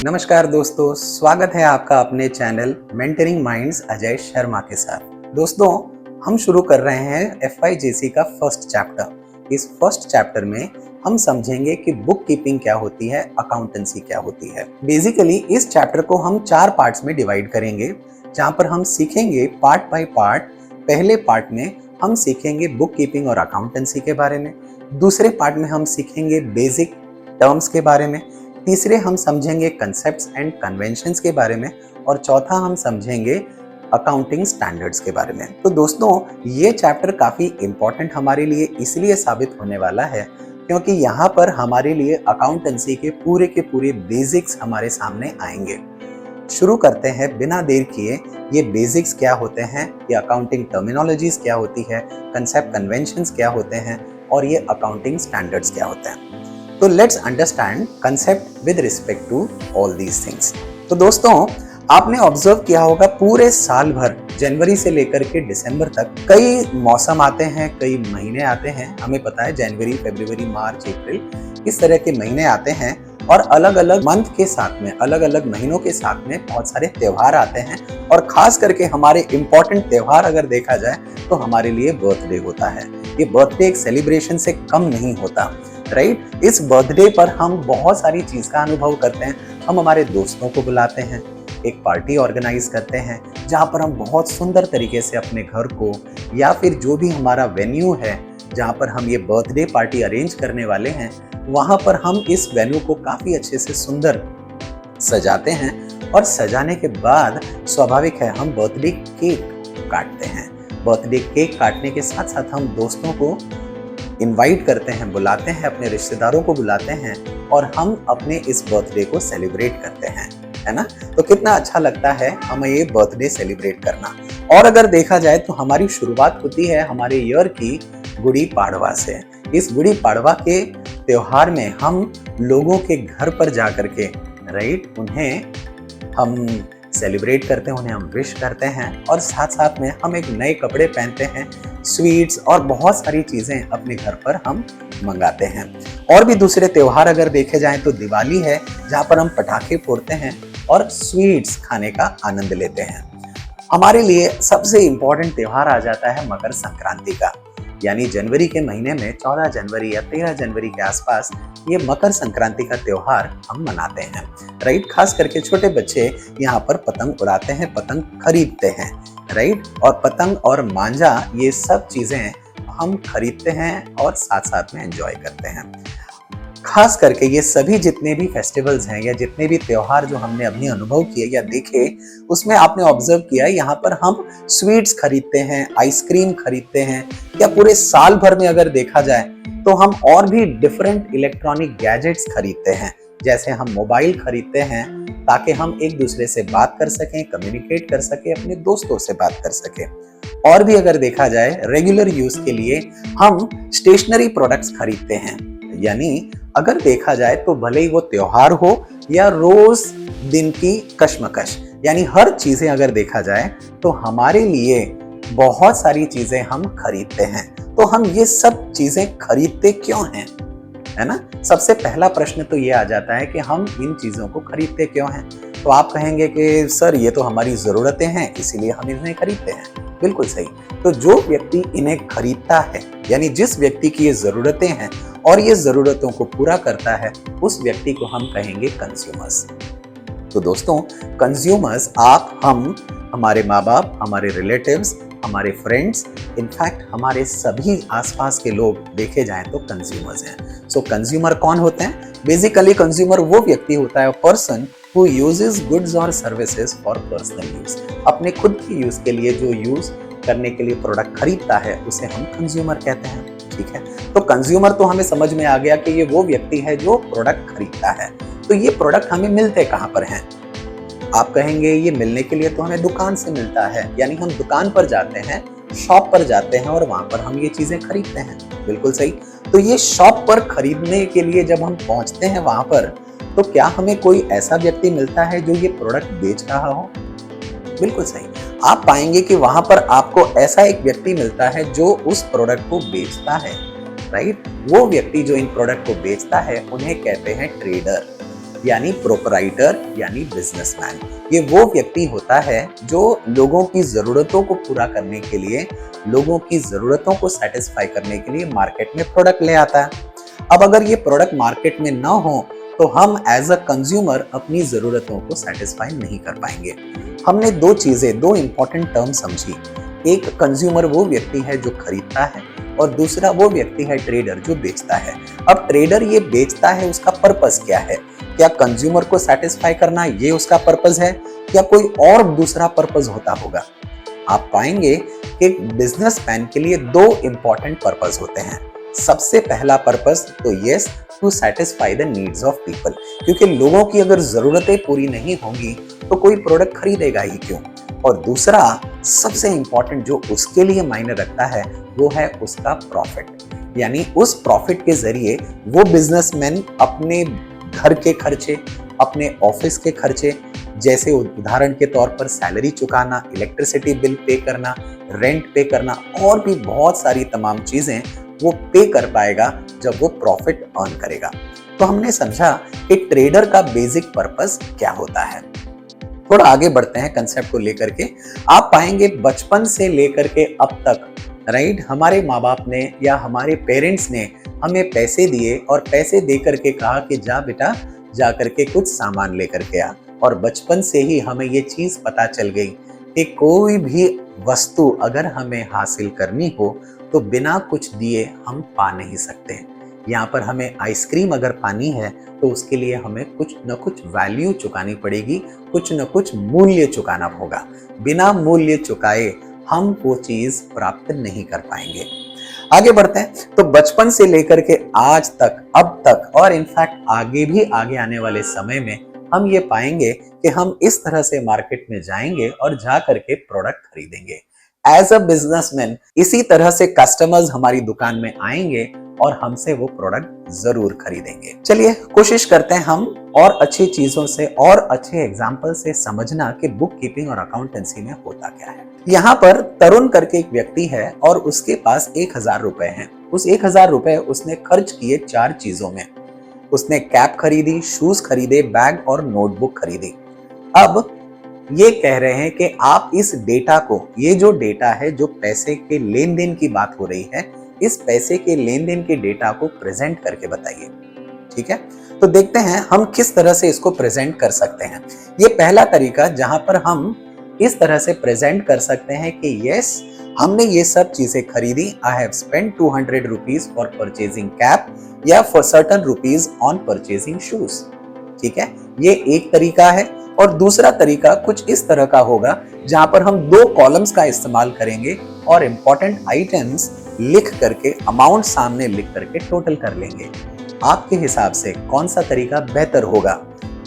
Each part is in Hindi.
नमस्कार दोस्तों, स्वागत है आपका अपने channel mentoring minds Ajay Sharma के साथ। दोस्तों, हम शुरू कर रहे हैं FYJC का फर्स्ट चैप्टर। इस फर्स्ट चैप्टर में हम समझेंगे कि बुक कीपिंग क्या होती है, अकाउंटेंसी क्या होती है। बेसिकली इस चैप्टर को हम 4 पार्ट्स में डिवाइड करेंगे, जहां पर हम सीखेंगे पार्ट बाय पार्ट। पहले पार्ट में हम सीखेंगे बुक कीपिंग और अकाउंटेंसी के बारे में, दूसरे पार्ट में हम सीखेंगे बेसिक टर्म्स के बारे में, तीसरे हम समझेंगे कंसेप्ट्स एंड कन्वेंशंस के बारे में, और चौथा हम समझेंगे अकाउंटिंग स्टैंडर्ड्स के बारे में। तो दोस्तों, ये चैप्टर काफी इंपॉर्टेंट हमारे लिए इसलिए साबित होने वाला है क्योंकि यहाँ पर हमारे लिए अकाउंटेंसी के पूरे बेसिक्स हमारे सामने आएंगे। शुरू करते हैं बिना देर किए। ये बेसिक्स क्या होते हैं, ये अकाउंटिंग टर्मिनोलॉजीज क्या होती है, कंसेप्ट कन्वेंशंस क्या होते हैं, और ये अकाउंटिंग स्टैंडर्ड्स क्या होते हैं। तो let's understand concept with respect to all these things. तो दोस्तों, आपने ऑब्जर्व किया होगा पूरे साल भर जनवरी से लेकर के दिसंबर तक कई मौसम आते हैं, कई महीने आते हैं। हमें पता है जनवरी, फरवरी, मार्च, अप्रैल इस तरह के महीने आते हैं, और अलग अलग मंथ के साथ में, अलग अलग महीनों के साथ में बहुत सारे त्योहार आते हैं। और खास करके हमारे इंपॉर्टेंट त्योहार अगर देखा जाए तो हमारे लिए बर्थडे होता है। ये बर्थडे एक सेलिब्रेशन से कम नहीं होता, राइट। इस बर्थडे पर हम बहुत सारी चीज का अनुभव करते हैं। हम हमारे दोस्तों को बुलाते हैं, एक पार्टी ऑर्गेनाइज करते हैं जहां पर हम बहुत सुंदर तरीके से अपने घर को या फिर जो भी हमारा वेन्यू है जहां पर हम ये बर्थडे पार्टी अरेंज करने वाले हैं, वहां पर हम इस वेन्यू को काफी अच्छे से सुंदर सजाते हैं। और सजाने के बाद स्वाभाविक है हम बर्थडे केक काटते हैं। बर्थडे केक काटने के साथ साथ हम दोस्तों को इनवाइट करते हैं, बुलाते हैं, अपने रिश्तेदारों को बुलाते हैं, और हम अपने इस बर्थडे को सेलिब्रेट करते हैं, है ना। तो कितना अच्छा लगता है हमें ये बर्थडे सेलिब्रेट करना। और अगर देखा जाए तो हमारी शुरुआत होती है हमारे ईयर की गुड़ी पाड़वा से। इस गुड़ी पाड़वा के त्योहार में हम लोगों के घर पर जा करके, राइट, उन्हें हम सेलिब्रेट करते हैं, उन्हें हम विश करते हैं, और साथ साथ में हम एक नए कपड़े पहनते हैं, स्वीट्स और बहुत सारी चीजें अपने घर पर हम मंगाते हैं। और भी दूसरे त्योहार अगर देखे जाएं तो दिवाली है, जहां पर हम पटाखे फोड़ते हैं और स्वीट्स खाने का आनंद लेते हैं। हमारे लिए सबसे इंपॉर्टेंट त्योहार आ जाता है मकर संक्रांति का, यानी जनवरी के महीने में 14 जनवरी या 13 जनवरी के आसपास ये मकर संक्रांति का त्योहार हम मनाते हैं, राइट। खास करके छोटे बच्चे यहाँ पर पतंग उड़ाते हैं, पतंग खरीदते हैं, राइट। और पतंग और मांझा ये सब चीजें हम खरीदते हैं और साथ साथ में एंजॉय करते हैं। खास करके ये सभी जितने भी फेस्टिवल्स हैं या जितने भी त्योहार जो हमने अपने अनुभव किए या देखे, उसमें आपने ऑब्जर्व किया यहाँ पर हम स्वीट्स खरीदते हैं, आइसक्रीम खरीदते हैं, या पूरे साल भर में अगर देखा जाए तो हम और भी डिफरेंट इलेक्ट्रॉनिक गैजेट्स खरीदते हैं। जैसे हम मोबाइल खरीदते हैं ताकि हम एक दूसरे से बात कर सकें, कम्युनिकेट कर सकें, अपने दोस्तों से बात कर सकें। और भी अगर देखा जाए रेगुलर यूज के लिए हम स्टेशनरी प्रोडक्ट्स खरीदते हैं। यानी अगर देखा जाए तो भले ही वो त्योहार हो या रोज दिन की कश्मकश, यानी हर चीजें अगर देखा जाए तो हमारे लिए बहुत सारी चीजें हम खरीदते हैं। तो हम ये सब चीजें खरीदते क्यों हैं, है ना। सबसे पहला प्रश्न तो ये आ जाता है कि हम इन चीजों को खरीदते क्यों हैं। तो आप कहेंगे कि सर ये तो हमारी जरूरतें हैं इसीलिए हम इन्हें खरीदते हैं। बिल्कुल सही। तो जो व्यक्ति इन्हें खरीदता है, यानी जिस व्यक्ति की ये जरूरतें हैं और ये जरूरतों को पूरा करता है, उस व्यक्ति को हम कहेंगे कंज्यूमर्स। तो दोस्तों, कंज्यूमर्स आप, हम, हमारे माँ बाप, हमारे रिलेटिव्स, हमारे फ्रेंड्स, इनफैक्ट हमारे सभी आसपास के लोग देखे जाएं तो कंज्यूमर्स हैं। सो कंज्यूमर कौन होते हैं? बेसिकली कंज्यूमर वो व्यक्ति होता है, person who uses goods or services for personal use। अपने खुद के यूज के लिए जो यूज करने के लिए प्रोडक्ट खरीदता है उसे हम कंज्यूमर कहते हैं, ठीक है। तो कंज्यूमर तो हमें समझ में आ गया कि ये वो व्यक्ति है जो प्रोडक्ट खरीदता है। तो ये प्रोडक्ट हमें मिलते कहाँ पर हैं? आप कहेंगे ये मिलने के लिए तो हमें दुकान से मिलता है, यानी हम दुकान पर जाते हैं, शॉप पर जाते हैं और वहां पर हम ये चीजें खरीदते हैं। बिल्कुल सही। तो ये शॉप पर खरीदने के लिए जब हम पहुंचते हैं वहां पर, तो क्या हमें कोई ऐसा व्यक्ति मिलता है जो ये प्रोडक्ट बेच रहा हो? बिल्कुल सही। आप पाएंगे कि वहां पर आपको ऐसा एक व्यक्ति मिलता है जो उस प्रोडक्ट को बेचता है, राइट। वो व्यक्ति जो इन प्रोडक्ट को बेचता है उन्हें कहते हैं ट्रेडर। यानी प्रोपराइटर यानी बिजनेसमैन। ये वो व्यक्ति होता है जो लोगों की जरूरतों को पूरा करने के लिए, लोगों की जरूरतों को सेटिस्फाई करने के लिए मार्केट में प्रोडक्ट ले आता है। अब अगर ये प्रोडक्ट मार्केट में ना हो तो हम एज अ कंज्यूमर अपनी जरूरतों को सेटिस्फाई नहीं कर पाएंगे। हमने दो चीजें, दो इंपॉर्टेंट टर्म समझी। एक कंज्यूमर वो व्यक्ति है जो खरीदता है और दूसरा वो व्यक्ति है ट्रेडर जो बेचता है। अब ट्रेडर ये बेचता है, उसका पर्पस क्या है? क्या कंज्यूमर को सेटिस्फाई करना ये उसका पर्पस है या कोई और दूसरा पर्पस होता होगा? आप पाएंगे कि बिजनेसमैन के लिए दो इंपॉर्टेंट पर्पस होते हैं। सबसे पहला पर्पस तो yes, to satisfy the needs of people, क्योंकि लोगों की अगर जरूरतें पूरी नहीं होंगी तो कोई प्रोडक्ट खरीदेगा ही क्यों। और दूसरा सबसे इंपॉर्टेंट जो उसके लिए मायने रखता है वो है उसका प्रॉफिट, यानी उस प्रॉफिट के जरिए वो बिजनेसमैन अपने घर के खर्चे, अपने ऑफिस के खर्चे, जैसे उदाहरण के तौर पर सैलरी चुकाना, इलेक्ट्रिसिटी बिल पे करना, रेंट पे करना और भी बहुत सारी तमाम चीजें वो पे कर पाएगा जब वो प्रॉफिट अर्न करेगा। तो हमने समझा कि ट्रेडर का बेसिक पर्पस क्या होता है। थोड़ा आगे बढ़ते हैं कंसेप्ट को लेकर के। आप पाएंगे बचपन से लेकर के अब तक, राइट, हमारे माँ बाप ने या हमारे पेरेंट्स ने हमें पैसे दिए और पैसे दे करके कहा कि जा बेटा, जा करके कुछ सामान लेकर के आ। और बचपन से ही हमें ये चीज पता चल गई कि कोई भी वस्तु अगर हमें हासिल करनी हो तो बिना कुछ दिए हम पा नहीं सकते। यहाँ पर हमें आइसक्रीम अगर पानी है तो उसके लिए हमें कुछ न कुछ वैल्यू चुकानी पड़ेगी, कुछ न कुछ मूल्य चुकाना होगा। बिना मूल्य चुकाए हम वो चीज प्राप्त नहीं कर पाएंगे। आगे बढ़ते हैं। तो बचपन से लेकर के आज तक, अब तक और इनफैक्ट आगे भी आगे आने वाले समय में हम ये पाएंगे कि हम इस तरह से मार्केट में जाएंगे और जा करके प्रोडक्ट खरीदेंगे। एज अ बिजनेसमैन इसी तरह से कस्टमर्स हमारी दुकान में आएंगे और हमसे वो प्रोडक्ट जरूर खरीदेंगे। चलिए कोशिश करते हैं हम और अच्छी चीजों से और अच्छे एग्जाम्पल से समझना कि बुक कीपिंग और अकाउंटेंसी में होता क्या है। यहाँ पर तरुण करके एक व्यक्ति है और उसके पास 1000 रुपए हैं। उस 1000 रुपए उसने खर्च किए 4 चीजों में। उसने कैप खरीदी, शूज खरीदे, बैग और नोटबुक खरीदी। अब ये कह रहे हैं कि आप इस डेटा को, ये जो डेटा है, जो पैसे के लेन देन की बात हो रही है, इस पैसे के लेन देन के डेटा को प्रेजेंट करके बताइए। ठीक है, तो देखते हैं हम किस तरह से इसको प्रेजेंट कर सकते हैं। ये पहला तरीका जहां पर हम इस तरह से प्रेजेंट कर सकते हैं कि यस, हमने ये सब चीजें खरीदी। I have spent 200 rupees for purchasing cap या for certain rupees on purchasing shoes. ठीक है, ये एक तरीका है। और दूसरा तरीका कुछ इस तरह का होगा जहां पर हम 2 कॉलम्स का इस्तेमाल करेंगे और इंपॉर्टेंट आइटम्स लिख करके, अमाउंट सामने लिख करके टोटल कर लेंगे। आपके हिसाब से कौन सा तरीका बेहतर होगा?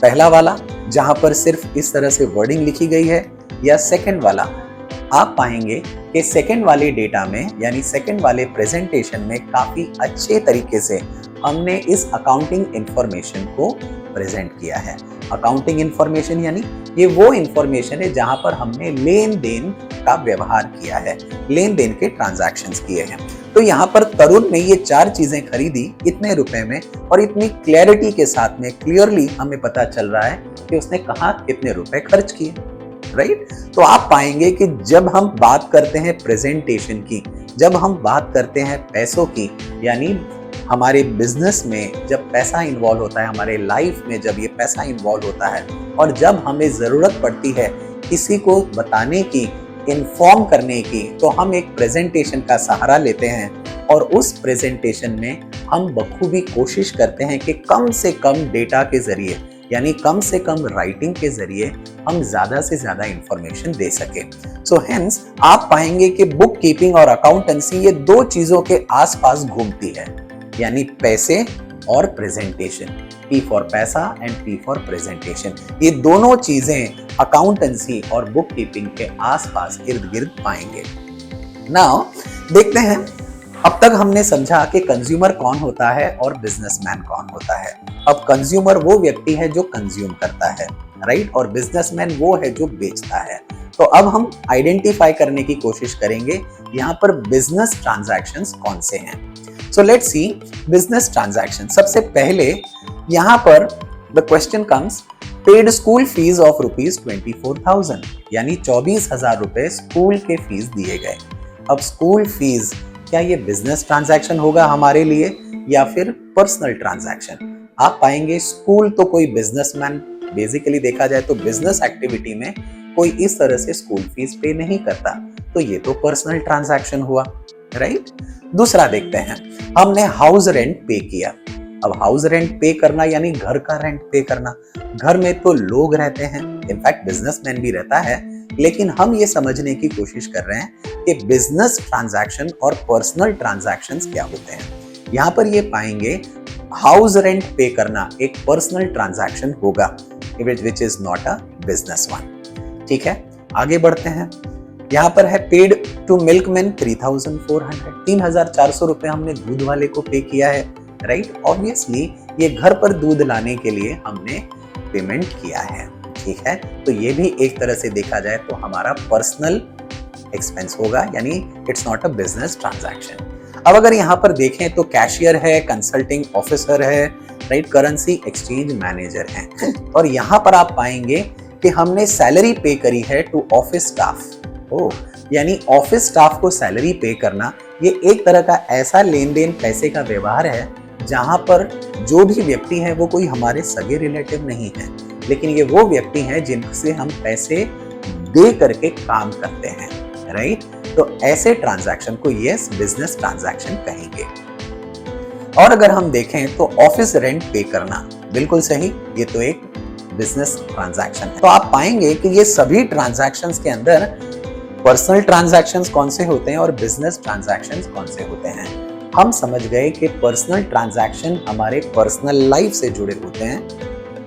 पहला वाला जहां पर सिर्फ इस तरह से वर्डिंग लिखी गई है, या सेकंड वाला? आप पाएंगे कि सेकंड वाले डेटा में, यानी सेकंड वाले प्रेजेंटेशन में काफी अच्छे तरीके से हमने इस अकाउंटिंग इंफॉर्मेशन को प्रेजेंट किया है। अकाउंटिंग इंफॉर्मेशन यानी ये वो इंफॉर्मेशन है जहां पर हमने लेन देन का व्यवहार किया है, लेन देन के ट्रांजैक्शंस किए हैं। तो यहाँ पर तरुण ने ये 4 चीजें खरीदी इतने रुपए में, और इतनी क्लैरिटी के साथ में क्लियरली हमें पता चल रहा है कि उसने कहाँ कितने रुपए खर्च किए। राइट, तो आप पाएंगे कि जब हम बात करते हैं प्रेजेंटेशन की, जब हम बात करते हैं पैसों की, यानी हमारे बिजनेस में जब पैसा इन्वॉल्व होता है, हमारे लाइफ में जब ये पैसा इन्वॉल्व होता है, और जब हमें जरूरत पड़ती है किसी को बताने की, इन्फॉर्म करने की, तो हम एक प्रेजेंटेशन का सहारा लेते हैं। और उस प्रेजेंटेशन में हम बखूबी कोशिश करते हैं कि कम से कम डेटा के जरिए, यानी कम से कम राइटिंग के जरिए हम ज्यादा से ज्यादा इंफॉर्मेशन दे सके। सो हेंस आप पाएंगे कि बुक कीपिंग और अकाउंटेंसी ये 2 चीजों के आसपास घूमती है, यानी पैसे और प्रेजेंटेशन। P फॉर पैसा एंड P फॉर प्रेजेंटेशन, ये दोनों चीजें अकाउंटेंसी और बुक कीपिंग के आसपास इर्द गिर्द पाएंगे। नाउ देखते हैं, अब तक हमने समझा कि कंज्यूमर कौन होता है और बिजनेसमैन कौन होता है। अब कंज्यूमर वो व्यक्ति है जो कंज्यूम करता है, राइट, और बिजनेसमैन वो है जो बेचता है। तो अब हम आइडेंटिफाई करने की कोशिश करेंगे यहाँ पर बिजनेस ट्रांजैक्शंस कौन से हैं। So let's see business transaction. सबसे पहले यहाँ पर the question comes, paid school fees of ₹24,000, यानी 24,000 रुपए स्कूल के फीस दिए गए। अब स्कूल फीस, क्या ये बिजनेस ट्रांजैक्शन होगा हमारे लिए या फिर पर्सनल ट्रांजैक्शन? आप पाएंगे स्कूल तो कोई बिजनेसमैन, बेसिकली देखा जाए तो बिजनेस एक्टिविटी में कोई इस तरह से स्कूल फीस पे नहीं करता, तो ये तो पर्सनल ट्रांजैक्शन हुआ, राइट? दूसरा देखते हैं, हमने हाउस रेंट पे किया। अब हाउस रेंट पे करना यानी घर का रेंट पे करना। घर में तो लोग रहते हैं, इनफैक्ट बिजनेसमैन भी रहता है, लेकिन हम ये समझने की कोशिश कर रहे हैं कि बिजनेस ट्रांजैक्शन और पर्सनल ट्रांजैक्शंस क्या होते हैं। यहाँ पर ये पाएंगे हाउस रेंट पे करना एक पर्सनल ट्रांजैक्शन होगा, which is not a business one. ठीक है, आगे बढ़ते हैं। यहाँ पर है पेड टू मिल्कमैन 3,400, 3,400 रुपए हमने दूध वाले को पे किया है, राइट? ऑब्वियसली ये घर पर दूध लाने के लिए हमने पेमेंट किया है, ठीक है? तो ये भी एक तरह से देखा जाए तो हमारा पर्सनल एक्सपेंस होगा, यानी it's not a business transaction. अब अगर यहाँ पर देखें तो कैशियर है, कंसल्टिंग ऑफिसर है, राइट, करेंसी एक्सचेंज मैनेजर है, और यहाँ पर आप पाएंगे कि हमने सैलरी पे करी है टू ऑफिस स्टाफ। यानी ऑफिस स्टाफ को सैलरी पे करना ये एक तरह का ऐसा लेन देन, पैसे का व्यवहार है जहां पर जो भी व्यक्ति है वो कोई हमारे सगे रिलेटिव नहीं है, लेकिन ये वो व्यक्ति हैं जिनसे हम पैसे दे करके काम करते हैं, राइट? तो ऐसे ट्रांजैक्शन को यस बिजनेस ट्रांजैक्शन कहेंगे। और अगर हम देखें तो ऑफिस रेंट पे करना, बिल्कुल सही, ये तो एक बिजनेस ट्रांजैक्शन है। तो आप पाएंगे कि ये सभी ट्रांजैक्शंस के अंदर पर्सनल ट्रांजैक्शंस कौन से होते हैं और बिजनेस ट्रांजैक्शंस कौन से होते हैं। हम समझ गए कि पर्सनल ट्रांजैक्शन हमारे पर्सनल लाइफ से जुड़े होते हैं,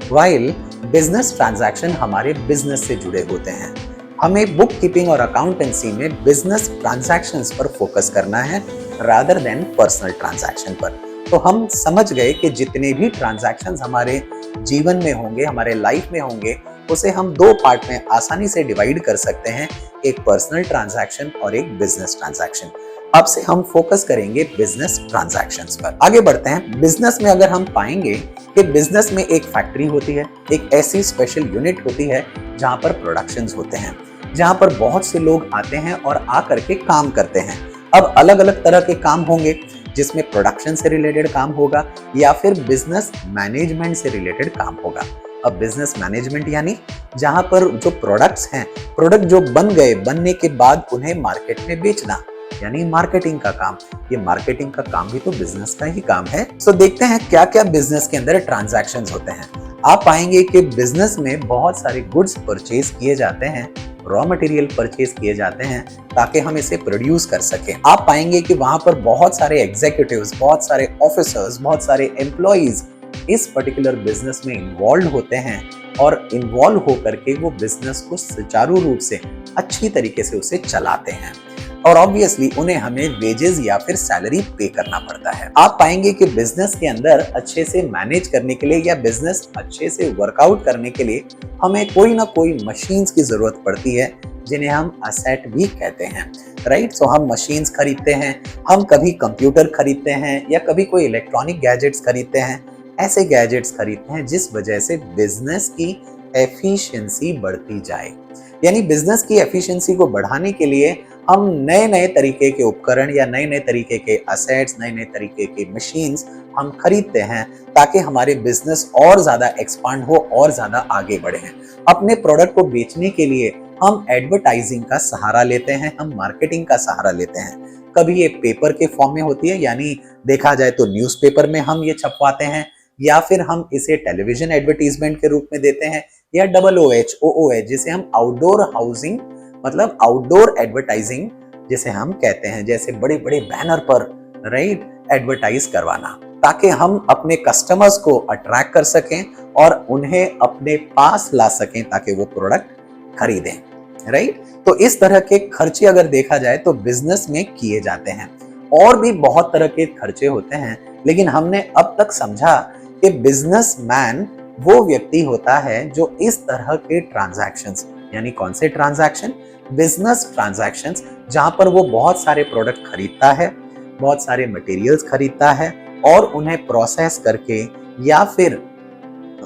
व्हाइल बिजनेस ट्रांजैक्शन हमारे बिजनेस से जुड़े होते हैं। हमें बुक कीपिंग और अकाउंटेंसी में बिजनेस ट्रांजैक्शंस पर फोकस करना है रादर देन पर्सनल ट्रांजैक्शन पर। तो हम समझ गए कि जितने भी ट्रांजैक्शंस हमारे जीवन में होंगे, हमारे लाइफ में होंगे, उसे हम दो पार्ट में आसानी से डिवाइड कर सकते हैं, एक पर्सनल ट्रांजैक्शन और एक बिजनेस ट्रांजैक्शन। अब से हम फोकस करेंगे बिजनेस ट्रांजैक्शंस पर। आगे बढ़ते हैं। बिजनेस में अगर हम पाएंगे कि बिजनेस में एक फैक्ट्री होती है, एक ऐसी स्पेशल यूनिट होती है जहां पर प्रोडक्शंस होते हैं, जहां पर बहुत से लोग आते हैं और आकर के काम करते हैं। अब अलग अलग तरह के काम होंगे, जिसमें प्रोडक्शन से रिलेटेड काम होगा या फिर बिजनेस मैनेजमेंट से रिलेटेड काम होगा। अब बिजनेस मैनेजमेंट यानी जहां पर जो प्रोडक्ट्स हैं, प्रोडक्ट जो बन गए, बनने के बाद उन्हें मार्केट में बेचना, यानी मार्केटिंग का काम। ये मार्केटिंग का काम भी तो बिजनेस का ही काम है। तो देखते हैं क्या क्या बिजनेस के अंदर ट्रांजैक्शंस होते हैं। आप पाएंगे कि बिजनेस में बहुत सारे गुड्स परचेज किए जाते हैं, रॉ मटेरियल परचेज किए जाते हैं ताकि हम इसे प्रोड्यूस कर सकें। आप पाएंगे कि वहां पर बहुत सारे एग्जीक्यूटिव्स, बहुत सारे ऑफिसर्स, बहुत सारे एम्प्लॉइज इस पर्टिकुलर बिजनेस में इन्वॉल्व होते हैं और इन्वॉल्व होकर के वो बिजनेस को सुचारू रूप से अच्छी तरीके से उसे चलाते हैं, और ऑब्वियसली उन्हें हमें वेजेस या फिर सैलरी पे करना पड़ता है। आप पाएंगे कि बिजनेस के अंदर अच्छे से मैनेज करने के लिए या बिजनेस अच्छे से वर्कआउट करने के लिए हमें कोई ना कोई मशीन्स की जरूरत पड़ती है, जिन्हें हम असेट भी कहते हैं, राइट? सो हम मशीन्स खरीदते हैं, हम कभी कंप्यूटर खरीदते हैं या कभी कोई इलेक्ट्रॉनिक गैजेट्स खरीदते हैं। ऐसे गैजेट्स खरीदते हैं जिस वजह से बिजनेस की एफिशिएंसी बढ़ती जाए, यानी बिजनेस की एफिशिएंसी को बढ़ाने के लिए हम नए नए तरीके के उपकरण या नए नए तरीके के असेट्स, नए नए तरीके की मशीन्स हम खरीदते हैं ताकि हमारे बिजनेस और ज्यादा एक्सपांड हो और ज्यादा आगे बढ़े। अपने प्रोडक्ट को बेचने के लिए हम एडवर्टाइजिंग का सहारा लेते हैं, हम मार्केटिंग का सहारा लेते हैं। कभी ये पेपर के फॉर्म में होती है, यानी देखा जाए तो न्यूज़पेपर में हम ये छपवाते हैं, या फिर हम इसे टेलीविजन एडवर्टीजमेंट के रूप में देते हैं, या OOH जिसे हम आउटडोर हाउसिंग मतलब आउटडोर एडवर्टाइजिंग जिसे हम कहते हैं, जैसे बड़े बड़े बैनर पर, राइट, एडवर्टाइज करवाना, ताकि हम अपने कस्टमर्स को अट्रैक्ट कर सकें और उन्हें अपने पास ला सकें ताकि वो प्रोडक्ट खरीदें, राइट? तो इस तरह के खर्चे अगर देखा जाए तो बिजनेस में किए जाते हैं। और भी बहुत तरह के खर्चे होते हैं, लेकिन हमने अब तक समझा कि बिजनेसमैन वो व्यक्ति होता है जो इस तरह के ट्रांजैक्शंस, यानी कौन से ट्रांजैक्शन? बिजनेस ट्रांजैक्शंस, जहां पर वो बहुत सारे प्रोडक्ट खरीदता है, बहुत सारे मटेरियल्स खरीदता है और उन्हें प्रोसेस करके या फिर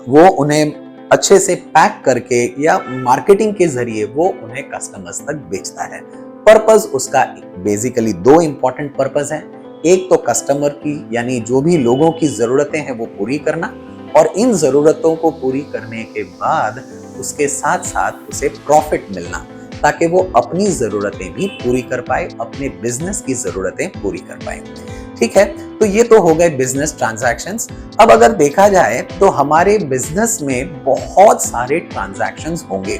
वो उन्हें अच्छे से पैक करके या मार्केटिंग के जरिए वो उन्हें कस्टमर्स तक बेचता है। पर्पस उसका बेसिकली दो इंपॉर्टेंट पर्पस है। एक तो कस्टमर की यानी जो भी लोगों की जरूरतें हैं वो पूरी करना, और इन जरूरतों को पूरी करने के बाद उसके साथ साथ उसे प्रॉफिट मिलना, ताकि वो अपनी जरूरतें भी पूरी कर पाए, अपने बिजनेस की जरूरतें पूरी कर पाए। ठीक है, तो ये तो हो गए बिजनेस ट्रांजैक्शंस। अब अगर देखा जाए तो हमारे बिजनेस में बहुत सारे ट्रांजैक्शंस होंगे।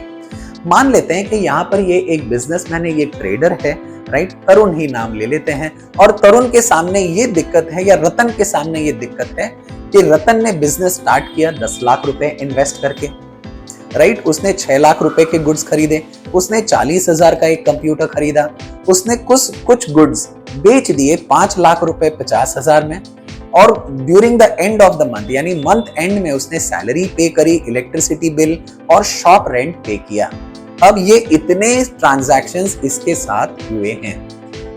मान लेते हैं कि यहाँ पर ये एक बिजनेसमैन है, ये ट्रेडर है, राइट, तरुण ही नाम ले लेते हैं, और तरुण के सामने ये दिक्कत है या रतन के सामने ये दिक्कत है कि रतन ने बिजनेस स्टार्ट किया 10 लाख रुपए इन्वेस्ट करके, राइट। उसने 6 लाख रुपए के गुड्स खरीदे, उसने 40,000 का एक कंप्यूटर खरीदा, उसने कुछ गुड्स बेच दिए 5 लाख रुपए 50,000 में, और during the end of the month यानी मंथ एंड में उसने सैलरी पे करी, इलेक्ट्रिसिटी बिल और शॉप रेंट पे किया। अब ये इतने ट्रांजैक्शंस इसके साथ हुए हैं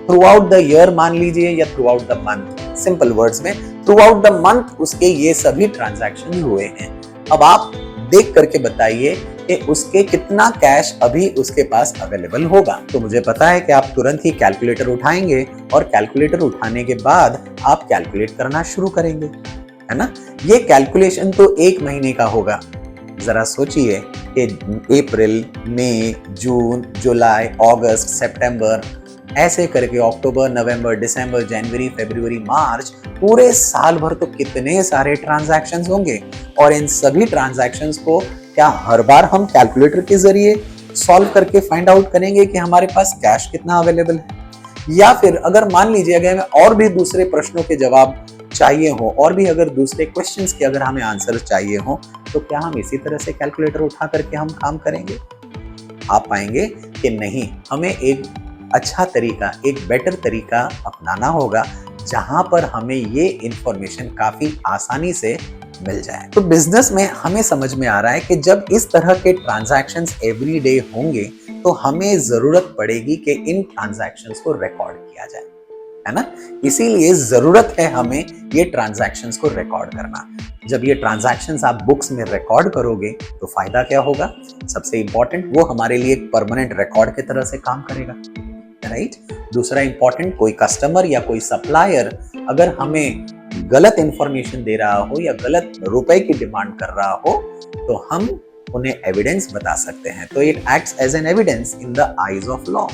थ्रू आउट द ईयर, मान लीजिए, या through out the month. Simple words में थ्रू आउट द मंथ उसके ये सभी ट्रांजैक्शन हुए हैं। अब आप देख करके बताइए कि उसके कितना कैश अभी उसके पास अवेलेबल होगा। तो मुझे पता है कि आप तुरंत ही कैलकुलेटर उठाएंगे, और कैलकुलेटर उठाने के बाद आप कैलकुलेट करना शुरू करेंगे, है ना। ये कैलकुलेशन तो 1 महीने का होगा। जरा सोचिए कि अप्रैल, मई, जून, जुलाई, अगस्त, सितंबर, ऐसे करके अक्टूबर, नवंबर, दिसंबर, जनवरी, फरवरी, मार्च, पूरे साल भर तो कितने सारे ट्रांजैक्शंस होंगे। और इन सभी ट्रांजैक्शंस को क्या हर बार हम कैलकुलेटर के जरिए सॉल्व करके फाइंड आउट करेंगे कि हमारे पास कैश कितना अवेलेबल है? या फिर अगर मान लीजिए अगर हमें और भी दूसरे प्रश्नों के जवाब चाहिए हो, और भी अगर दूसरे क्वेश्चंस के अगर हमें आंसर चाहिए हो, तो क्या हम इसी तरह से कैलकुलेटर उठा करके हम काम करेंगे? आप पाएंगे कि नहीं, हमें एक अच्छा तरीका, एक बेटर तरीका अपनाना होगा, जहां पर हमें ये इंफॉर्मेशन काफी आसानी से मिल जाए। तो बिजनेस में हमें समझ में आ रहा है कि जब इस तरह के ट्रांजैक्शंस एवरी डे होंगे, तो हमें जरूरत पड़ेगी कि इन ट्रांजैक्शंस को रिकॉर्ड किया जाए, है ना। इसीलिए जरूरत है हमें ये ट्रांजैक्शंस को रिकॉर्ड करना। जब ये ट्रांजैक्शंस आप बुक्स में रिकॉर्ड करोगे तो फायदा क्या होगा? सबसे इंपॉर्टेंट, वो हमारे लिए एक परमानेंट रिकॉर्ड की तरह से काम करेगा, राइट। दूसरा इंपॉर्टेंट, कोई कस्टमर या कोई सप्लायर अगर हमें गलत इंफॉर्मेशन दे रहा हो या गलत रुपए की डिमांड कर रहा हो, तो हम उन्हें एविडेंस बता सकते हैं। तो it acts as an evidence in the eyes of law,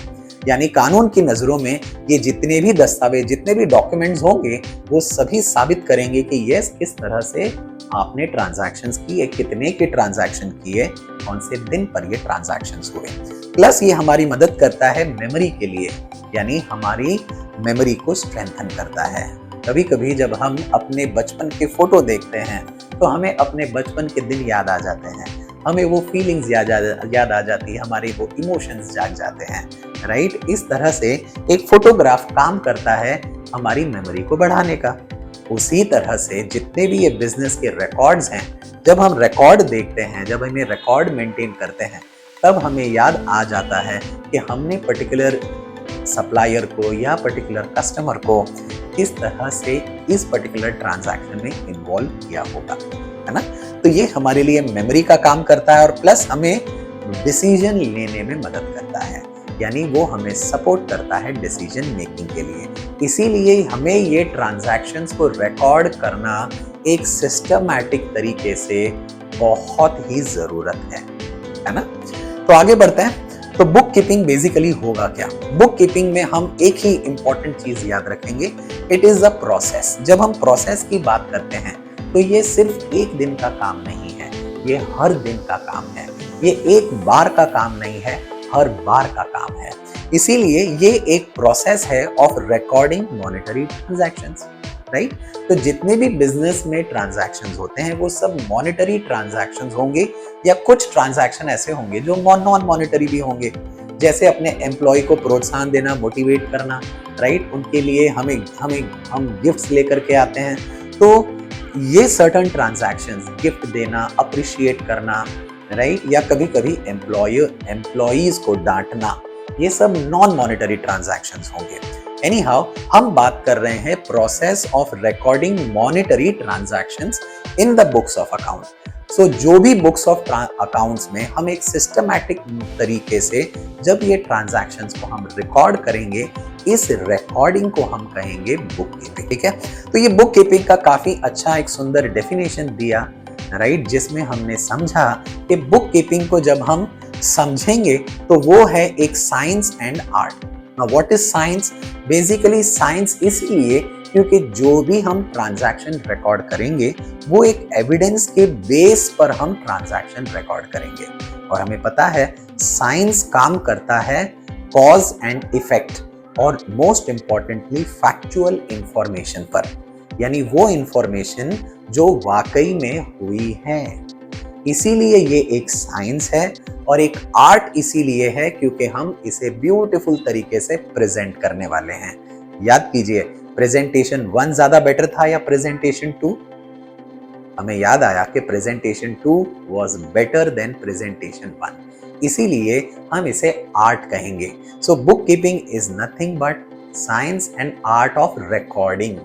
यानी कानून की नजरों में ये जितने भी दस्तावेज, जितने भी डॉक्यूमेंट्स होंगे, वो सभी साबित करेंगे कि यस, किस तरह से आपने ट्रांजैक्शंस किए, कितने के ट्रांजैक्शन किए, कौन से दिन पर ये ट्रांजैक्शंस हुए। प्लस ये हमारी मदद करता है मेमोरी के लिए, यानी हमारी मेमोरी को स्ट्रेंथन करता है। कभी कभी जब हम अपने बचपन के फोटो देखते हैं तो हमें अपने बचपन के दिन याद आ जाते हैं, हमें वो फीलिंग्स याद आ जाती है, हमारे वो इमोशंस जाग जाते हैं, राइट। इस तरह से एक फोटोग्राफ काम करता है हमारी मेमोरी को बढ़ाने का। उसी तरह से जितने भी ये बिजनेस के रिकॉर्ड्स हैं, जब हम रिकॉर्ड देखते हैं, जब हमें रिकॉर्ड मेंटेन करते हैं, तब हमें याद आ जाता है कि हमने पर्टिकुलर सप्लायर को या पर्टिकुलर कस्टमर को किस तरह से इस पर्टिकुलर ट्रांजैक्शन में इन्वॉल्व किया होगा, है ना। तो ये हमारे लिए मेमोरी का काम करता है, और प्लस हमें डिसीजन लेने में मदद करता है, यानी वो हमें सपोर्ट करता है डिसीजन मेकिंग के लिए। इसीलिए हमें ये ट्रांजैक्शंस को रिकॉर्ड करना एक सिस्टमैटिक तरीके से बहुत ही जरूरत है ना। तो आगे बढ़ते हैं। तो बुक कीपिंग बेसिकली होगा क्या? बुक कीपिंग में हम एक ही इंपॉर्टेंट चीज याद रखेंगे, इट इज अ प्रोसेस। जब हम प्रोसेस की बात करते हैं तो ये सिर्फ एक दिन का काम नहीं है, ये हर दिन का काम है, ये एक बार का काम नहीं है, हर बार का काम है। इसीलिए ये एक प्रोसेस है of recording monetary transactions, right. तो जितने भी बिजनेस में ट्रांजैक्शंस होते हैं वो सब मॉनेटरी ट्रांजैक्शंस होंगे, या कुछ ट्रांजैक्शन ऐसे होंगे जो नॉन मॉनेटरी भी होंगे, जैसे अपने एम्प्लॉय को प्रोत्साहन देना, मोटिवेट करना, राइट। उनके लिए हम गिफ्ट्स लेकर के आते हैं, तो ये सर्टेन ट्रांजैक्शंस, गिफ्ट देना, अप्रिशिएट करना, राइट, या कभी कभी एम्प्लॉयज को डांटना, ये सब नॉन मॉनेटरी ट्रांजैक्शंस होंगे। एनी हाउ, हम बात कर रहे हैं process of recording monetary transactions in the books of account. So जो भी बुक्स ऑफ अकाउंट्स में हम एक सिस्टमैटिक तरीके से जब ये ट्रांजैक्शंस को हम रिकॉर्ड करेंगे, इस रिकॉर्डिंग को हम कहेंगे बुक कीपिंग। ठीक है, तो ये बुक कीपिंग का काफी अच्छा एक सुंदर डेफिनेशन दिया, राइट, जिसमें हमने समझा कि बुक कीपिंग को जब हम समझेंगे तो वो है एक science and art. Now what is science? Basically science इसलिए क्योंकि जो भी हम ट्रांजैक्शन रिकॉर्ड करेंगे वो एक एविडेंस के बेस पर हम ट्रांजैक्शन रिकॉर्ड करेंगे, और हमें पता है साइंस काम करता है कॉज एंड इफेक्ट और मोस्ट इंपॉर्टेंटली फैक्चुअल इंफॉर्मेशन पर, यानी वो इंफॉर्मेशन जो वाकई में हुई है। इसीलिए ये एक साइंस है और एक आर्ट इसीलिए है क्योंकि हम इसे ब्यूटीफुल तरीके से प्रेजेंट करने वाले हैं। याद कीजिए, प्रेजेंटेशन 1 ज्यादा बेटर था या प्रेजेंटेशन 2? हमें याद आया कि presentation 2 was better than presentation 1, इसीलिए हम इसे आर्ट कहेंगे। So book keeping is nothing but science and art of recording.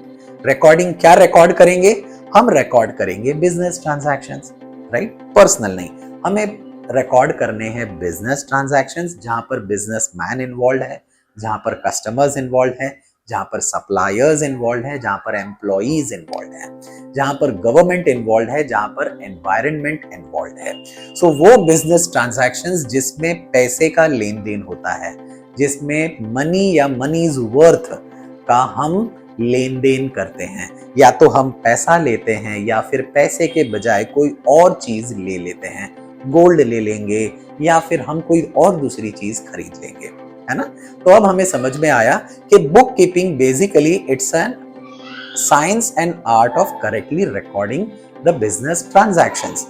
Recording क्या रिकॉर्ड करेंगे? हम रिकॉर्ड करेंगे बिजनेस ट्रांजैक्शंस, राइट, पर्सनल नहीं। हमें रिकॉर्ड करने हैं बिजनेस ट्रांजैक्शंस जहां पर बिजनेसमैन इन्वॉल्व है, जहां पर कस्टमर्स इन्वॉल्व है, जहां पर सप्लायर्स इन्वॉल्व है, जहां पर एम्प्लॉइज इन्वॉल्व है, जहां पर गवर्नमेंट इन्वॉल्व है, जहां पर एनवायरनमेंट इन्वॉल्व है। सो वो बिजनेस ट्रांजैक्शंस जिसमें पैसे का लेन देन होता है, जिसमें मनी या मनीज वर्थ का हम लेन देन करते हैं, या तो हम पैसा लेते हैं या फिर पैसे के बजाय कोई और चीज ले लेते हैं, गोल्ड ले लेंगे या फिर हम कोई और दूसरी चीज खरीद लेंगे, है ना। तो अब हमें समझ में आया कि book keeping basically it's an science and art of correctly recording the business transactions.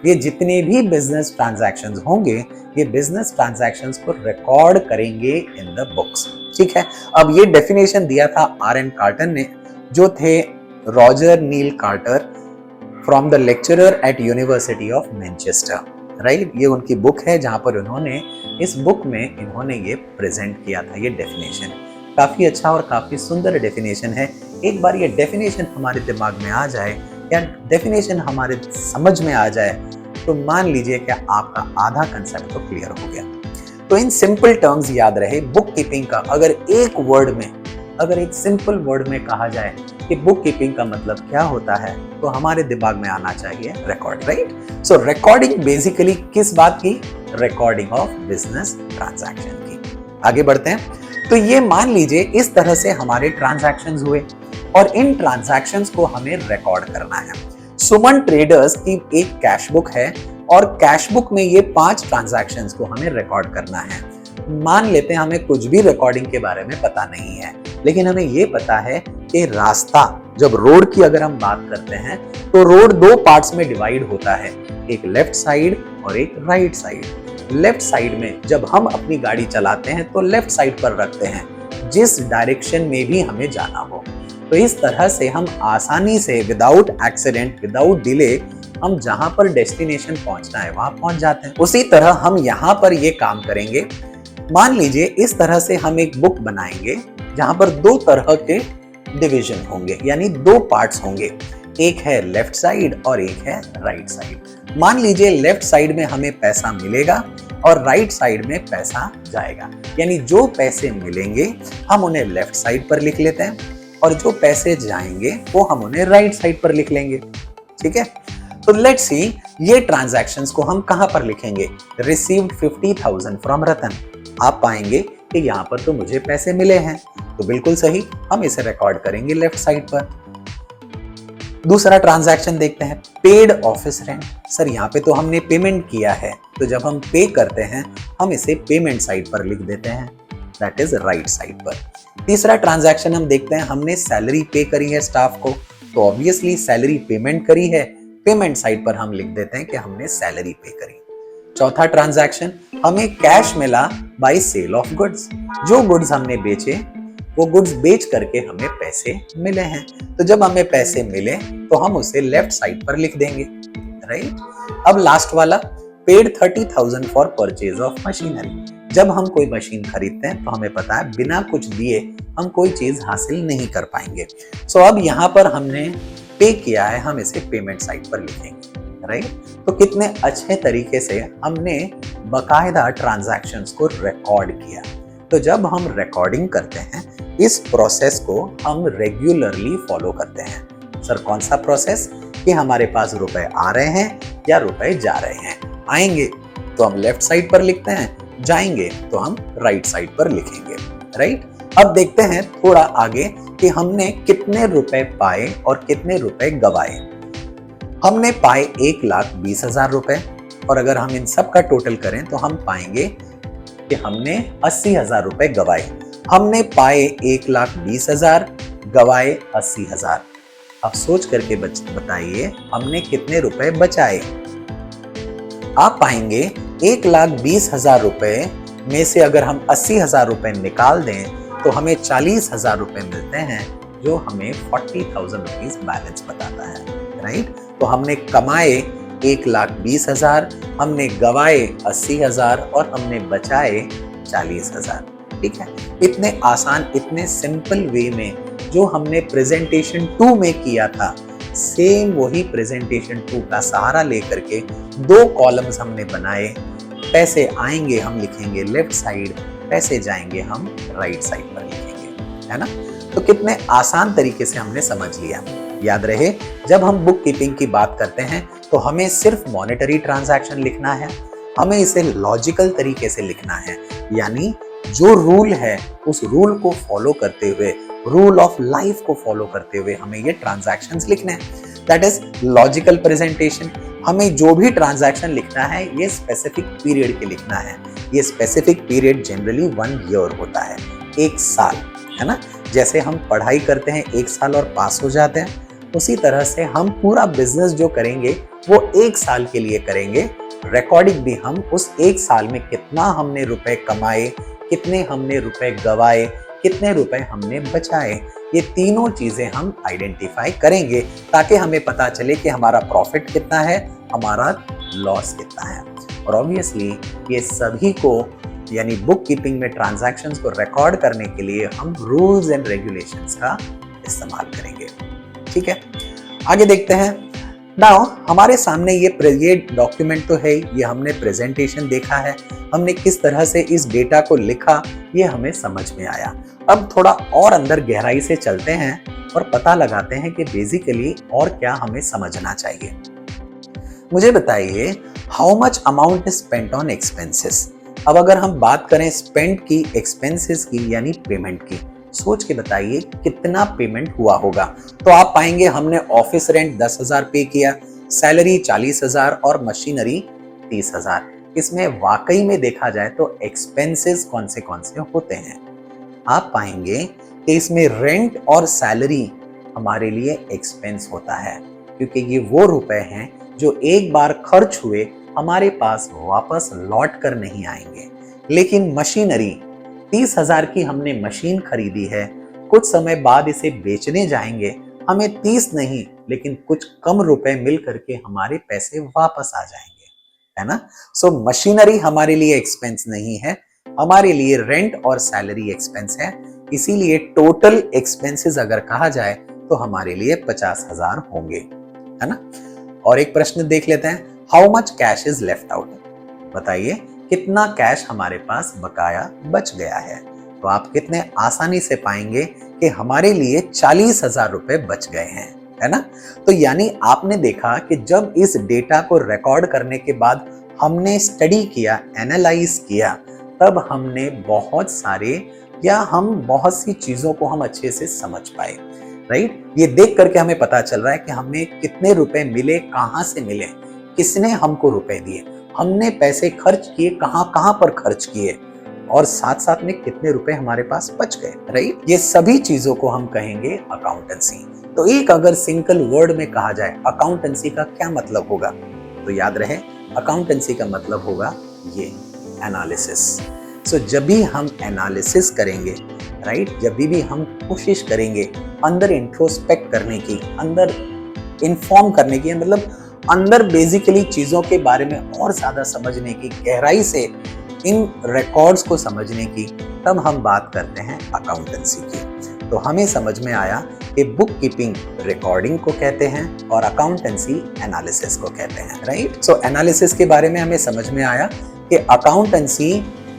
ये जितने भी बिजनेस ट्रांजैक्शंस होंगे, ये बिजनेस ट्रांजैक्शंस को रिकॉर्ड करेंगे इन द बुक्स। ठीक है, अब ये डेफिनेशन दिया था आर.एन. कार्टर ने, जो थे Roger Neil Carter from the lecturer at university of Manchester, right. ये उनकी बुक है जहां पर उन्होंने इस बुक में इन्होंने ये प्रेजेंट किया था। ये डेफिनेशन काफी अच्छा और काफी सुंदर डेफिनेशन है। एक बार ये डेफिनेशन हमारे दिमाग में आ जाए या डेफिनेशन हमारे समझ में आ जाए तो मान लीजिए कि आपका आधा कंसेप्ट तो क्लियर हो गया। तो इन सिंपल टर्म्स याद रहे, बुक कीपिंग का अगर एक वर्ड में, अगर एक सिंपल वर्ड में कहा जाए कि बुक कीपिंग का मतलब क्या होता है, तो हमारे दिमाग में आना चाहिए रिकॉर्ड, राइट। सो रिकॉर्डिंग बेसिकली किस बात की? रिकॉर्डिंग ऑफ बिजनेस ट्रांजैक्शन की। आगे बढ़ते हैं। तो ये मान लीजिए इस तरह से हमारे ट्रांजैक्शंस हुए और इन ट्रांजैक्शंस को हमें रिकॉर्ड करना है। सुमन ट्रेडर्स की एक कैश बुक है और कैश बुक में ये 5 ट्रांजैक्शंस को हमें रिकॉर्ड करना है। मान लेते हैं हमें कुछ भी रिकॉर्डिंग के बारे में पता नहीं है, लेकिन हमें ये पता है कि रास्ता, जब रोड की अगर हम बात करते हैं तो रोड 2 पार्ट्स में डिवाइड होता है, एक लेफ्ट साइड और एक राइट साइड। लेफ्ट साइड में जब हम अपनी गाड़ी चलाते हैं तो लेफ्ट साइड पर रखते हैं जिस डायरेक्शन में भी हमें जाना हो। तो इस तरह से हम आसानी से विदाउट एक्सीडेंट, विदाउट डिले, हम जहां पर डेस्टिनेशन पहुंचना है वहां पहुंच जाते हैं। उसी तरह हम यहाँ पर ये काम करेंगे। मान लीजिए इस तरह से हम एक बुक बनाएंगे जहां पर 2 तरह के डिवीजन होंगे, यानी 2 पार्ट्स होंगे, एक है लेफ्ट साइड और एक है राइट साइड। मान लीजिए लेफ्ट साइड में हमें पैसा मिलेगा और राइट साइड में पैसा जाएगा, यानी जो पैसे मिलेंगे हम उन्हें लेफ्ट साइड पर लिख लेते हैं और जो पैसे जाएंगे वो हम उन्हें राइट साइड पर लिख लेंगे। ठीक है, तो लेट्स सी ये ट्रांजैक्शंस को हम कहां पर लिखेंगे? रिसीव्ड 50,000 फ्रॉम रतन। आप पाएंगे कि यहाँ पर तो मुझे पैसे मिले हैं, तो बिल्कुल सही, हम इसे रिकॉर्ड करेंगे लेफ्ट साइड पर। दूसरा ट्रांजैक्शन देखते हैं, पेड ऑफिस रेंट। सर यहाँ पे तो हमने पेमेंट किया है, तो जब हम पे करते हैं हम इसे पेमेंट साइड पर लिख देते हैं, दैट इज राइट साइड पर। तीसरा ट्रांजैक्शन हम देखते हैं, हमने सैलरी पे करी है स्टाफ को, तो ऑब्वियसली सैलरी पेमेंट करी है, पेमेंट साइड पर हम लिख देते हैं कि हमने सैलरी पे करी। चौथा ट्रांजैक्शन, हमें कैश मिला बाय सेल ऑफ गुड्स। जो गुड्स हमने बेचे वो गुड्स बेच करके हमें पैसे मिले हैं, तो जब हमें पैसे मिले तो हम उसे लेफ्ट साइड पर लिख देंगे, राइट। अब लास्ट वाला, paid 30,000 for purchase of machinery. जब हम कोई मशीन खरीदते हैं तो हमें पता है बिना कुछ दिए हम कोई चीज हासिल नहीं कर पाएंगे। सो अब यहाँ पर हमने पे किया है, हम इसे पेमेंट साइड पर लिखेंगे, राइट। तो कितने अच्छे तरीके से हमने बकायदा ट्रांजैक्शंस को रिकॉर्ड किया। तो जब हम रिकॉर्डिंग करते हैं, इस प्रोसेस को हम रेगुलरली फॉलो करते हैं। सर कौन सा प्रोसेस? कि हमारे पास रुपए आ रहे हैं या रुपए जा रहे हैं। आएंगे तो हम लेफ्ट साइड पर लिखते हैं, जाएंगे तो हम राइट साइड पर लिखेंगे, राइट। अब देखते हैं थोड़ा आगे कि हमने कितने रुपए पाए और कितने रुपए गवाए। हमने पाए 1,20,000 रुपए, और अगर हम इन सब का टोटल करें तो हम पाएंगे कि हमने 80,000 रुपए गवाए। हमने पाए 1,20,000, गवाए 80,000। अब सोच करके बताइए हमने कितने रुपए बचाए। आप पाएंगे 1,20,000 रुपए में से अगर हम 80,000 रुपए निकाल दें तो हमें 40,000 रुपए मिलते हैं, जो हमें 40,000 रुपीज बैलेंस बताता है, राइट। तो हमने कमाए 1,20,000, हमने गवाए 80,000 और हमने बचाए 40,000। ठीक है। इतने आसान, इतने सिंपल वे में जो हमने प्रेजेंटेशन 2 में किया था, सेम वही प्रेजेंटेशन 2 का सहारा लेकर के 2 कॉलम्स हमने बनाए। पैसे आएंगे हम लिखेंगे लेफ्ट साइड, पैसे जाएंगे हम राइट साइड पर लिखेंगे, है ना। तो कितने आसान तरीके से हमने समझ लिया। याद रहे, जब हम बुक कीपिंग की बात करते हैं तो हमें सिर्फ मॉनेटरी ट्रांजैक्शन लिखना है, हमें इसे लॉजिकल तरीके से लिखना है। यानी जो रूल है उस रूल को फॉलो करते हुए, रूल ऑफ लाइफ को फॉलो करते हुए हमें ये ट्रांजैक्शंस लिखने हैं। That is logical presentation. हमें जो भी ट्रांजैक्शन लिखना है ये स्पेसिफिक पीरियड के लिखना है। ये स्पेसिफिक पीरियड जनरली 1 ईयर होता है, 1 साल, है ना। जैसे हम पढ़ाई करते हैं 1 साल और पास हो जाते हैं, उसी तरह से हम पूरा बिजनेस जो करेंगे वो 1 साल के लिए करेंगे। रिकॉर्डिंग भी हम उस 1 साल में कितना हमने रुपए कमाए, कितने हमने रुपए गवाए, कितने रुपए हमने बचाए, ये तीनों चीजें हम आइडेंटिफाई करेंगे ताकि हमें पता चले कि हमारा प्रॉफिट कितना है, हमारा लॉस कितना है। और ऑब्वियसली ये सभी को, यानी बुक कीपिंग में ट्रांजैक्शंस को रिकॉर्ड करने के लिए हम रूल्स एंड रेगुलेशंस का इस्तेमाल करेंगे। ठीक है, आगे देखते हैं। नाउ हमारे सामने ये डॉक्यूमेंट तो है, ये हमने प्रेजेंटेशन देखा है, हमने किस तरह से इस डेटा को लिखा ये हमें समझ में आया। अब थोड़ा और अंदर गहराई से चलते हैं और पता लगाते हैं कि बेसिकली और क्या हमें समझना चाहिए। मुझे बताइए, how much amount is spent on expenses. अब अगर हम बात करें स्पेंड की, एक्सपेंसेस की, यानी पेमेंट की, सोच के बताइए कितना पेमेंट हुआ होगा। तो आप पाएंगे हमने ऑफिस रेंट 10,000 पे किया, सैलरी 40,000 और मशीनरी 30,000। इसमें वाकई में देखा जाए तो एक्सपेंसेस कौन से होते हैं। आप पाएंगे कि इसमें रेंट और सैलरी हमारे लिए एक्सपेंस होता है, क्योंकि ये वो रुपए हैं जो एक बार खर्च हुए हमारे पास वापस लौट कर नहीं आएंगे। लेकिन मशीनरी 30,000 की हमने मशीन खरीदी है, कुछ समय बाद इसे बेचने जाएंगे, हमें 30 नहीं लेकिन कुछ कम रुपए मिल करके हमारे पैसे वापस आ जाएंगे, है ना। सो मशीनरी हमारे लिए एक्सपेंस नहीं है, हमारे लिए रेंट और सैलरी एक्सपेंस है। इसीलिए टोटल एक्सपेंसेस अगर कहा जाए तो हमारे लिए 50,000 होंगे, है ना। और एक प्रश्न देख लेते हैं, how much cash is left out. बताइए कितना कैश हमारे पास बकाया बच गया है। तो आप कितने आसानी से पाएंगे कि हमारे लिए 40,000 रुपए बच गए हैं, है ना। तो यानी आपने देखा कि जब इस डेटा को रिकॉर्ड करने के बाद हमने स्टडी किया, एनालाइज किया, तब हमने बहुत सी चीजों को हम अच्छे से समझ पाए, राइट। ये देख करके हमें पता चल रहा है कि हमें कितने रुपए मिले, कहां से मिले, किसने हमको रुपए दिए, हमने पैसे खर्च किए कहां पर खर्च किए, और साथ साथ में कितने रुपए हमारे पास बच गए, राइट। ये सभी चीजों को हम कहेंगे अकाउंटेंसी। तो एक अगर सिंगल वर्ड में कहा जाए अकाउंटेंसी का क्या मतलब होगा, तो याद रहे अकाउंटेंसी का मतलब होगा ये एनालिसिस। सो जब भी हम एनालिसिस करेंगे, राइट, जब भी हम कोशिश करेंगे अंदर इंट्रोस्पेक्ट करने की, अंदर इन्फॉर्म करने की, मतलब अंदर बेसिकली चीजों के बारे में और ज्यादा समझने की, गहराई से इन रिकॉर्ड्स को समझने की, तब हम बात करते हैं अकाउंटेंसी की। तो हमें समझ में आया कि बुक कीपिंग रिकॉर्डिंग को कहते हैं और अकाउंटेंसी एनालिसिस को कहते हैं, राइट। सो एनालिसिस के बारे में हमें समझ में आया कि अकाउंटेंसी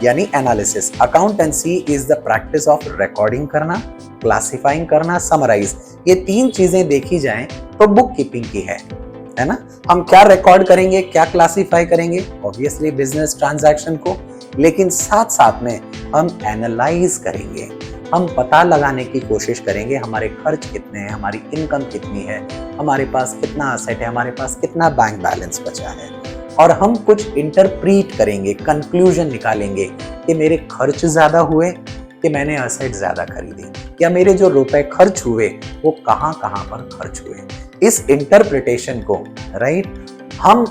यानी analysis, accountancy is the practice of recording करना, क्लासिफाइंग करना, समराइज। ये तीन चीजें देखी जाएं तो बुक कीपिंग की है ना। हम क्या रिकॉर्ड करेंगे, क्या क्लासिफाई करेंगे, ऑब्वियसली बिजनेस ट्रांजैक्शन को, लेकिन साथ साथ में हम एनालाइज करेंगे, हम पता लगाने की कोशिश करेंगे हमारे खर्च कितने हैं, हमारी इनकम कितनी है, हमारे पास कितना एसेट है, हमारे पास कितना बैंक बैलेंस बचा है, और हम कुछ इंटरप्रीट करेंगे, कंक्लूजन निकालेंगे कि मेरे खर्च ज्यादा हुए कि मैंने एसेट ज्यादा खरीदी, या मेरे जो रुपए खर्च हुए वो कहां कहां पर खर्च हुए। इस इंटरप्रिटेशन को, राइट, हम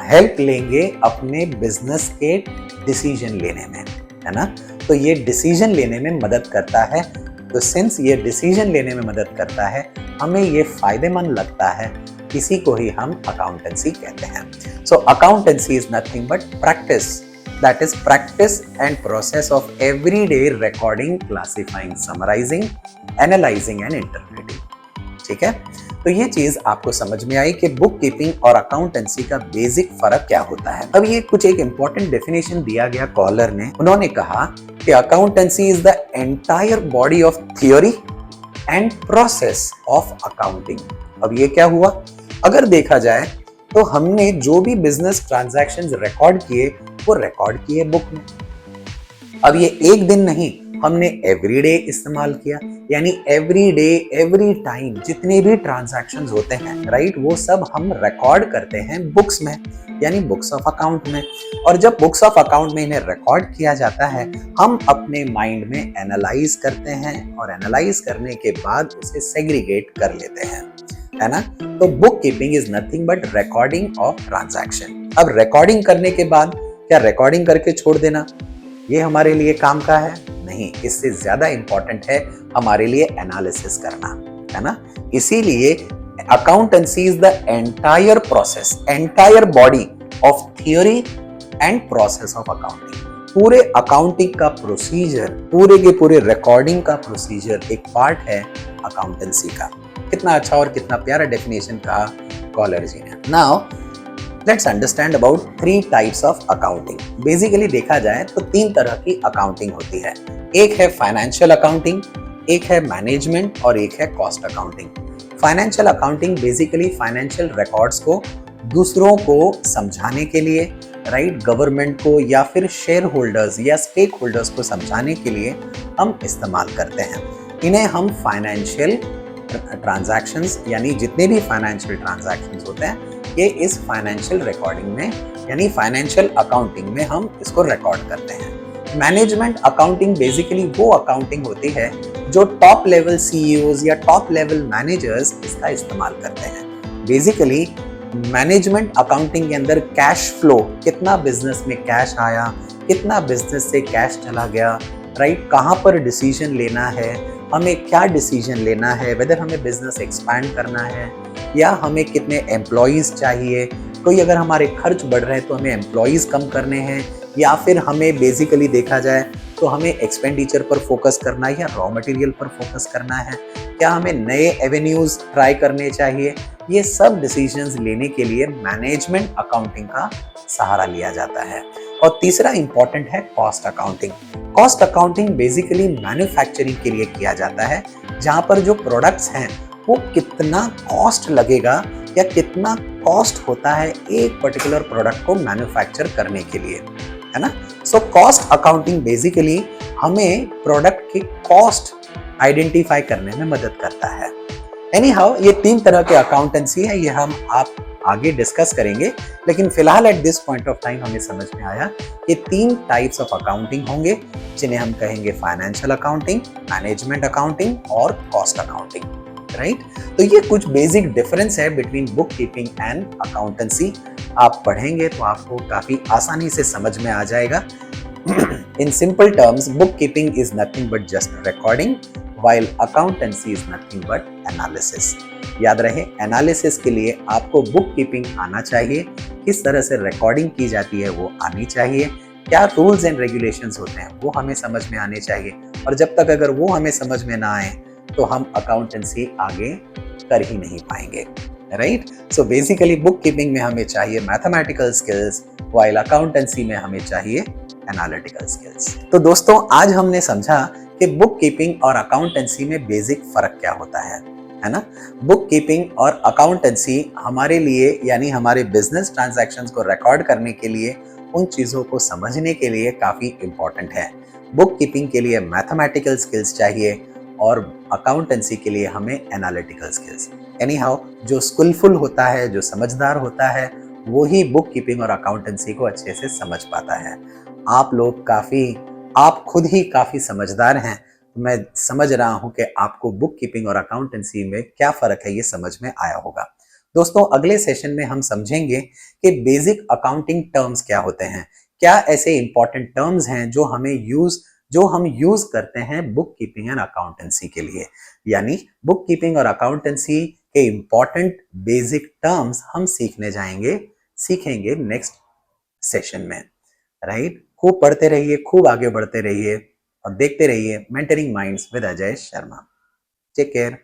हेल्प लेंगे अपने बिजनेस के डिसीजन लेने में, है ना। तो ये डिसीजन लेने में मदद करता है। तो सिंस ये डिसीजन लेने में मदद करता है, हमें ये फायदेमंद लगता है, इसी को ही हम अकाउंटेंसी कहते हैं। So accountancy is nothing but practice, that is practice and process of everyday recording, classifying, summarising, analysing and interpreting. ठीक है, तो ये चीज आपको समझ में आई कि बुक कीपिंग और अकाउंटेंसी का बेसिक फर्क क्या होता है। अब ये कुछ एक इंपॉर्टेंट डेफिनेशन दिया गया कॉलर ने, उन्होंने कहा कि accountancy is the entire body of theory and process of accounting. अब ये क्या हुआ, अगर देखा जाए तो हमने जो भी बिजनेस ट्रांजैक्शंस रिकॉर्ड किए वो रिकॉर्ड किए बुक में। अब ये एक दिन नहीं, हमने एवरीडे इस्तेमाल किया, यानी एवरीडे एवरी टाइम जितने भी ट्रांजैक्शंस होते हैं, राइट, वो सब हम रिकॉर्ड करते हैं बुक्स में, यानी बुक्स ऑफ अकाउंट में। और जब बुक्स ऑफ अकाउंट में इन्हें रिकॉर्ड किया जाता है, हम अपने माइंड में एनालाइज करते हैं और एनालाइज करने के बाद उसे सेग्रीगेट कर लेते हैं, है ना। तो book keeping is nothing but recording of transaction. अब रिकॉर्डिंग करने के बाद क्या रिकॉर्डिंग करके छोड़ देना ये हमारे लिए काम का है? नहीं, इससे ज्यादा इंपॉर्टेंट है हमारे लिए एनालिसिस करना, है ना। इसीलिए accountancy is the entire process, entire body of theory and process of accounting. पूरे अकाउंटिंग का प्रोसीजर, पूरे के पूरे रिकॉर्डिंग का प्रोसीजर एक पार्ट है अकाउंटेंसी का। कितना अच्छा और कितना प्यारा डेफिनेशन कहा कॉलर जी ने। Now let's understand about 3 types of accounting. Basically देखा जाए तो 3 तरह की अकाउंटिंग होती है। एक है फाइनेंशियल अकाउंटिंग, एक है मैनेजमेंट और एक है cost accounting. Financial accounting basically financial records को दूसरों को समझाने के लिए, राइट, गवर्नमेंट को या फिर शेयर होल्डर्स या स्टेक होल्डर्स को समझाने के लिए हम इस्तेमाल करते हैं। इन्हें हम फाइनेंशियल ट्रांजैक्शंस, यानी जितने भी फाइनेंशियल ट्रांजैक्शंस होते हैं, ये इस फाइनेंशियल रिकॉर्डिंग में यानी फाइनेंशियल अकाउंटिंग में हम इसको रिकॉर्ड करते हैं। मैनेजमेंट अकाउंटिंग बेसिकली वो अकाउंटिंग होती है जो टॉप लेवल सीईओज या टॉप लेवल मैनेजर्स इसका इस्तेमाल करते हैं। बेसिकली मैनेजमेंट अकाउंटिंग के अंदर कैश फ्लो, कितना बिजनेस में कैश आया, कितना बिजनेस से कैश चला गया, राइट, कहाँ पर डिसीजन लेना है, हमें क्या डिसीजन लेना है, वेदर हमें बिजनेस एक्सपैंड करना है या हमें कितने एम्प्लॉयज चाहिए, कोई अगर हमारे खर्च बढ़ रहे हैं तो हमें एम्प्लॉयज कम करने हैं, या फिर हमें बेसिकली देखा जाए तो हमें एक्सपेंडिचर पर फोकस करना है या रॉ मटेरियल पर फोकस करना है, क्या हमें नए एवेन्यूज ट्राई करने चाहिए। ये सब डिसीजंस लेने के लिए मैनेजमेंट अकाउंटिंग का सहारा लिया जाता है। और तीसरा इंपॉर्टेंट है cost accounting. Cost accounting basically manufacturing के लिए किया जाता है, जहां पर जो प्रोडक्ट्स हैं वो कितना कॉस्ट लगेगा या कितना कॉस्ट होता है एक पर्टिकुलर प्रोडक्ट को मैन्युफैक्चर करने के लिए, है ना। सो कॉस्ट अकाउंटिंग बेसिकली हमें प्रोडक्ट की कॉस्ट आइडेंटिफाई करने में मदद करता है। एनीहाउ ये 3 तरह के अकाउंटेंसी है, ये हम आप आगे डिस्कस करेंगे, लेकिन फिलहाल at this point of time हमें समझ में आया कि 3 टाइप्स ऑफ अकाउंटिंग होंगे, जिन्हें हम कहेंगे फाइनेंशियल अकाउंटिंग, मैनेजमेंट अकाउंटिंग और कॉस्ट अकाउंटिंग, राइट। तो ये कुछ बेसिक डिफरेंस है between book keeping and accountancy. आप पढ़ेंगे तो आपको काफी आसानी से समझ में आ जाएगा। In simple terms, bookkeeping is nothing but just recording, while accountancy is nothing but analysis. याद रहे, एनालिसिस के लिए आपको बुक कीपिंग आना चाहिए, किस तरह से रिकॉर्डिंग की जाती है वो आनी चाहिए, क्या रूल्स एंड रेगुलेशंस होते हैं वो हमें समझ में आने चाहिए, और जब तक अगर वो हमें समझ में ना आए तो हम अकाउंटेंसी आगे कर ही नहीं पाएंगे, right? So basically book keeping में हमें चाहिए मैथमेटिकल स्किल्स, वाइल अकाउंटेंसी में हमें चाहिए एनालिटिकल स्किल्स। तो दोस्तों आज हमने समझा कि बुक कीपिंग और अकाउंटेंसी में बेसिक फर्क क्या होता है ना? बुक कीपिंग और अकाउंटेंसी हमारे लिए यानी हमारे बिजनेस ट्रांजैक्शंस को रिकॉर्ड करने के लिए, उन चीजों को समझने के लिए काफी इंपॉर्टेंट है। बुक कीपिंग के लिए मैथमेटिकल स्किल्स चाहिए और अकाउंटेंसी के लिए हमें एनालिटिकल स्किल्स। एनी हाउ जो स्किलफुल होता है, जो समझदार होता है, वो ही बुक कीपिंग और अकाउंटेंसी को अच्छे से समझ पाता है। आप खुद ही काफी समझदार हैं। मैं समझ रहा हूं कि आपको बुक कीपिंग और अकाउंटेंसी में क्या फर्क है ये समझ में आया होगा। दोस्तों अगले सेशन में हम समझेंगे कि बेसिक अकाउंटिंग टर्म्स क्या होते हैं, क्या ऐसे इंपॉर्टेंट टर्म्स हैं जो हम यूज करते हैं बुक कीपिंग एंड अकाउंटेंसी के लिए। यानी बुक कीपिंग और अकाउंटेंसी के इंपॉर्टेंट बेसिक टर्म्स हम सीखेंगे नेक्स्ट सेशन में, राइट? खूब पढ़ते रहिए, खूब आगे बढ़ते रहिए और देखते रहिए mentoring minds with Ajay Sharma. Take care.